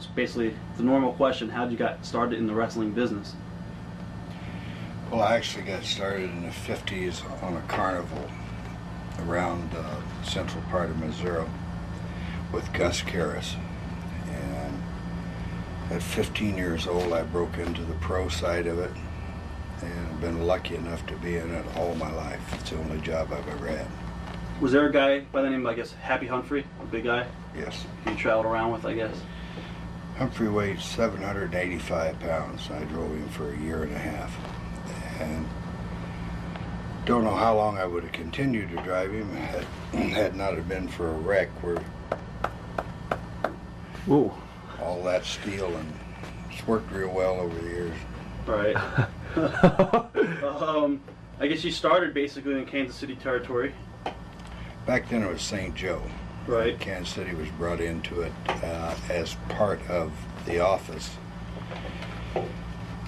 it's basically the normal question. How did you got started in the wrestling business? Well, I actually got started in the 50s on a carnival around central part of Missouri with Gus Karras. And at 15 years old, I broke into the pro side of it, and I've been lucky enough to be in it all my life. It's the only job I've ever had. Was there a guy by the name of, I guess, Happy Humphrey, a big guy? Yes. You traveled around with, I guess? Humphrey weighed 785 pounds. I drove him for a year and a half. And don't know how long I would have continued to drive him had not have been for a wreck where Ooh. all that steel, and it's worked real well over the years. Right. I guess you started basically in Kansas City territory. Back then it was St. Joe. Right. Kansas City was brought into it as part of the office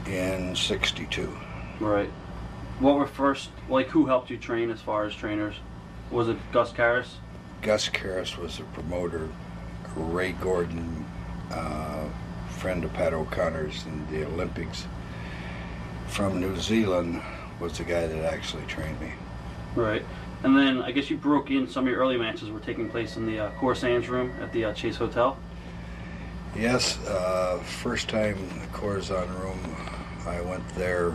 in '62. Right. What were first, like, who helped you train as far as trainers? Was it Gus Karras? Gus Karras was the promoter. Ray Gordon, friend of Pat O'Connor's in the Olympics, from New Zealand, was the guy that actually trained me. Right. And then I guess you broke in, some of your early matches were taking place in the Corsairs room at the Chase Hotel? Yes, first time the Corzon room, I went there,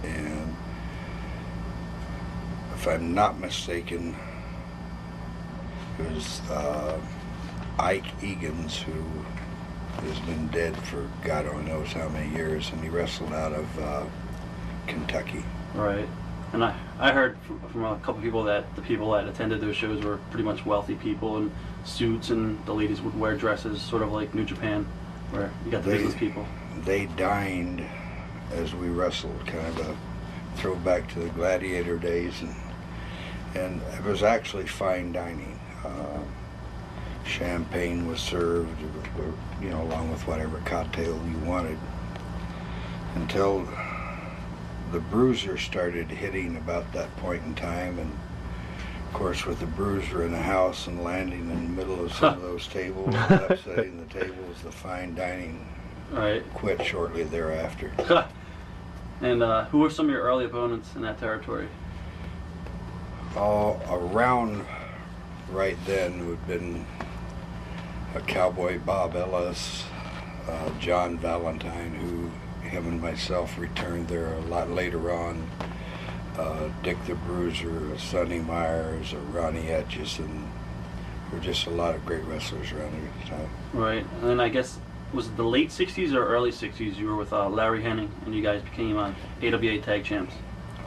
and if I'm not mistaken, it was Ike Egan's, who has been dead for God only knows how many years, and he wrestled out of Kentucky. Right. And I heard from a couple people that the people that attended those shows were pretty much wealthy people in suits, and the ladies would wear dresses, sort of like New Japan, where you got the business people. They dined as we wrestled, kind of a throwback to the gladiator days, and it was actually fine dining. Champagne was served, you know, along with whatever cocktail you wanted, until the Bruiser started hitting about that point in time. And of course, with the Bruiser in the house and landing in the middle of some of those tables and upsetting the tables, the fine dining quit shortly thereafter. And who were some of your early opponents in that territory? Around right then would have been a Cowboy Bob Ellis, John Valentine, who him and myself returned there a lot later on, Dick the Bruiser, Sonny Myers, Ronnie Atchison. There were just a lot of great wrestlers around there at the time. Right. And then I guess, was it the late 60s or early 60s you were with Larry Henning, and you guys became AWA Tag Champs?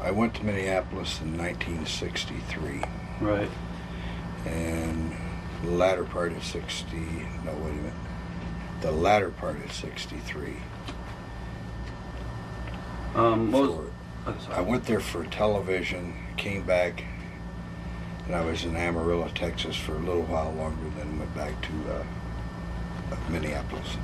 I went to Minneapolis in 1963. Right. And the latter part of the latter part of 63. I went there for television, came back, and I was in Amarillo, Texas for a little while longer, then went back to Minneapolis.